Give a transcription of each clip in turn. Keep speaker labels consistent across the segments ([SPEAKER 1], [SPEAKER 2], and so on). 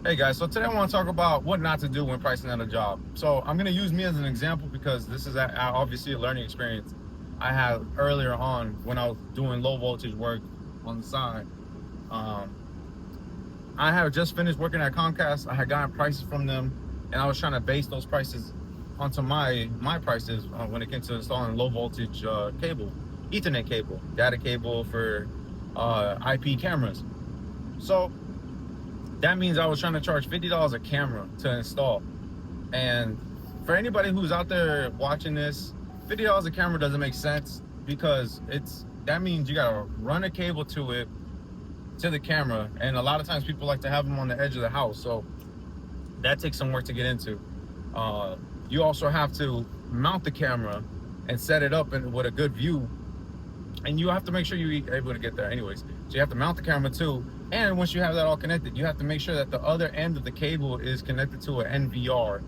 [SPEAKER 1] Hey guys, so today I want to talk about what not to do when pricing out a job. So I'm going to use me as an example because this is obviously a learning experience I had earlier on when I was doing low voltage work on the side. I had just finished working at Comcast. I had gotten prices from them, and I was trying to base those prices onto my prices when it came to installing low voltage cable, Ethernet cable, data cable for IP cameras. So that means I was trying to charge $50 a camera to install. And for anybody who's out there watching this, $50 a camera doesn't make sense because that means you gotta run a cable to the camera, and a lot of times people like to have them on the edge of the house, so that takes some work to get into. You also have to mount the camera and set it up with a good view, and you have to make sure you're able to get there anyways. So you have to mount the camera too, and once you have that all connected, you have to make sure that the other end of the cable is connected to an NVR,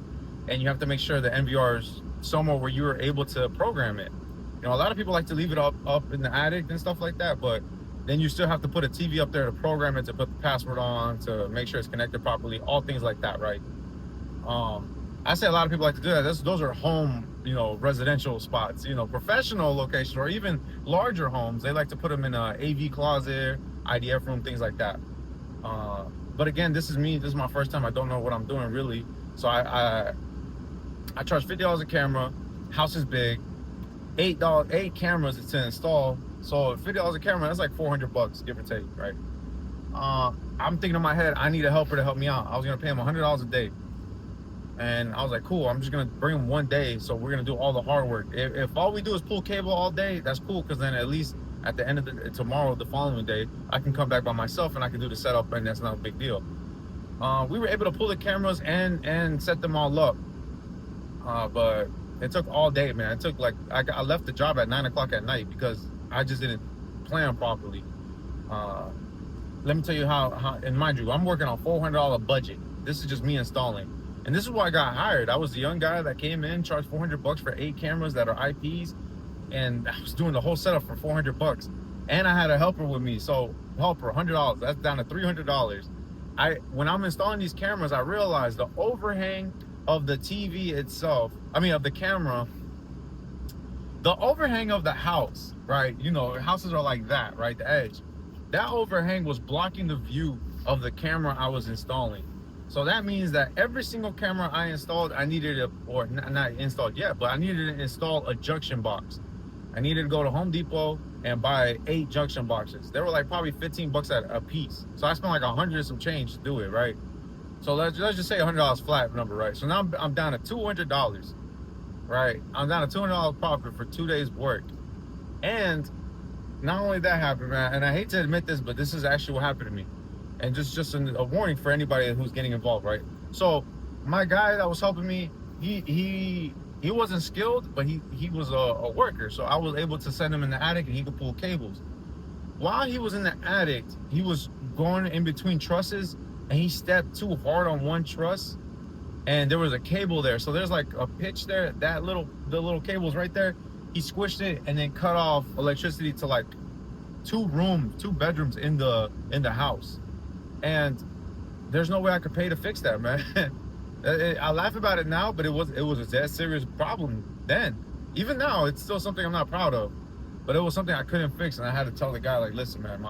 [SPEAKER 1] and you have to make sure the NVR is somewhere where you're able to program it. You know, a lot of people like to leave it up in the attic and stuff like that, but then you still have to put a TV up there to program it, to put the password on, to make sure it's connected properly, all things like that, right? I say a lot of people like to do that. Those are home, residential spots. Professional locations or even larger homes, they like to put them in a AV closet, IDF room, things like that. But again, this is me. This is my first time. I don't know what I'm doing really. So I charge $50 a camera. House is big. $8 cameras to install. So $50 a camera, that's like $400, give or take, right? I'm thinking in my head, I need a helper to help me out. I was gonna pay him $100 a day. And I was like, cool, I'm just gonna bring him one day, so we're gonna do all the hard work. If all we do is pull cable all day, that's cool, because then at least at the end of the following day, I can come back by myself and I can do the setup, and that's not a big deal. We were able to pull the cameras and set them all up, but it took all day, man. It took I left the job at 9 o'clock at night because I just didn't plan properly. Let me tell you how, and mind you, I'm working on $400 budget. This is just me installing. And this is why I got hired. I was the young guy that came in, charged $400 for 8 cameras that are IPs, and I was doing the whole setup for $400. And I had a helper with me, so helper, $100. That's down to $300. When I'm installing these cameras, I realized the overhang of the TV itself, of the camera, the overhang of the house, right? Houses are like that, right? The edge. That overhang was blocking the view of the camera I was installing. So that means that every single camera I installed, I needed not installed yet, but I needed to install a junction box. I needed to go to Home Depot and buy 8 junction boxes. They were like probably $15 a piece. So I spent like 100 and some change to do it, right? So let's just say $100 flat number, right? So now I'm down to $200, right? I'm down to $200 profit for 2 days work. And not only that happened, man, and I hate to admit this, but this is actually what happened to me. And just a warning for anybody who's getting involved, right? So my guy that was helping me, he wasn't skilled, but he was a worker. So I was able to send him in the attic and he could pull cables. While he was in the attic, he was going in between trusses and he stepped too hard on one truss, and there was a cable there. So there's like a pitch there, the little cable's right there. He squished it and then cut off electricity to like 2 bedrooms in the house. And there's no way I could pay to fix that, man. I laugh about it now, but it was a dead serious problem then. Even now, it's still something I'm not proud of, but it was something I couldn't fix, and I had to tell the guy, like, listen, man,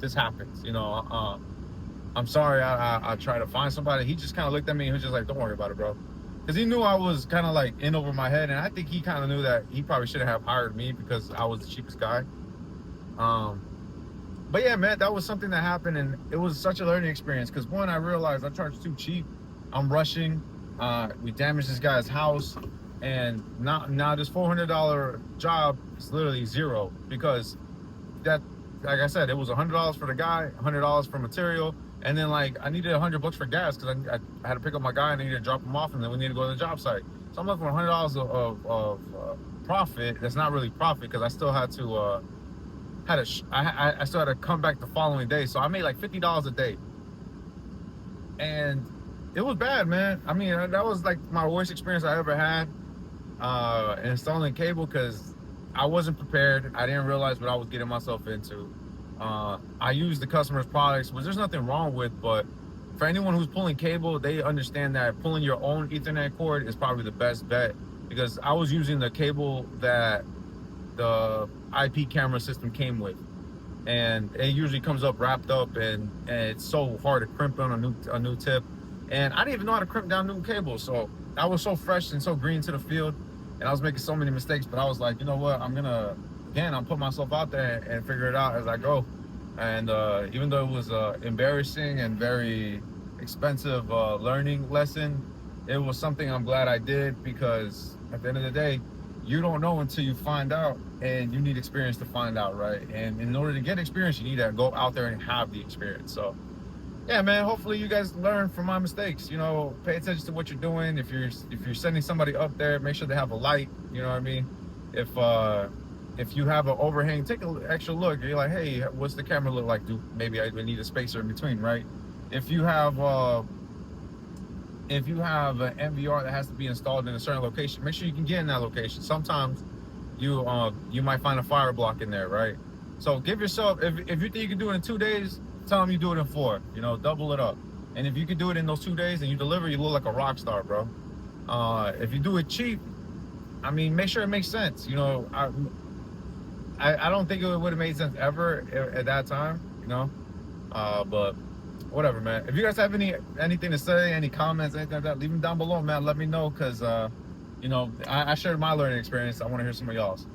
[SPEAKER 1] this happens, I'm sorry. I tried to find somebody. He just kind of looked at me and he was just like, don't worry about it, bro, because he knew I was kind of like in over my head, and I think he kind of knew that he probably shouldn't have hired me because I was the cheapest guy. But yeah, man, that was something that happened, and it was such a learning experience because, one, I realized I charged too cheap. I'm rushing. We damaged this guy's house, and now this $400 job is literally zero because that, like I said, it was $100 for the guy, $100 for material, and then like I needed $100 for gas because I had to pick up my guy and I needed to drop him off, and then we needed to go to the job site. So I'm looking for $100 of profit. That's not really profit because I still had to. I still had to come back the following day, so I made like $50 a day, and it was bad, man. That was like my worst experience I ever had installing cable because I wasn't prepared. I didn't realize what I was getting myself into. I used the customer's products, which there's nothing wrong with, but for anyone who's pulling cable, they understand that pulling your own Ethernet cord is probably the best bet, because I was using the cable that the IP camera system came with, and it usually comes up wrapped up, and it's so hard to crimp on a new tip, and I didn't even know how to crimp down new cables. So I was so fresh and so green to the field, and I was making so many mistakes, but I was like, you know what, I'll put myself out there and figure it out as I go. And even though it was embarrassing and very expensive learning lesson, it was something I'm glad I did, because at the end of the day, you don't know until you find out, and you need experience to find out, right? And in order to get experience, you need to go out there and have the experience. So yeah, man, hopefully you guys learn from my mistakes. You know, pay attention to what you're doing. If you're sending somebody up there, make sure they have a light, you know what I mean? If you have an overhang, take an extra look. You're like, hey, what's the camera look like? Maybe I need a spacer in between, right? If you have an MVR that has to be installed in a certain location, make sure you can get in that location. Sometimes you might find a fire block in there, right? So give yourself, if you think you can do it in 2 days, tell them you do it in 4. You know, double it up. And if you can do it in those 2 days and you deliver, you look like a rock star, bro. If you do it cheap, I mean, make sure it makes sense. You know, I don't think it would have made sense ever at that time, you know, but whatever, man. If you guys have anything to say, any comments, anything like that, leave them down below, man. Let me know, because you know, I shared my learning experience. I want to hear some of y'all's.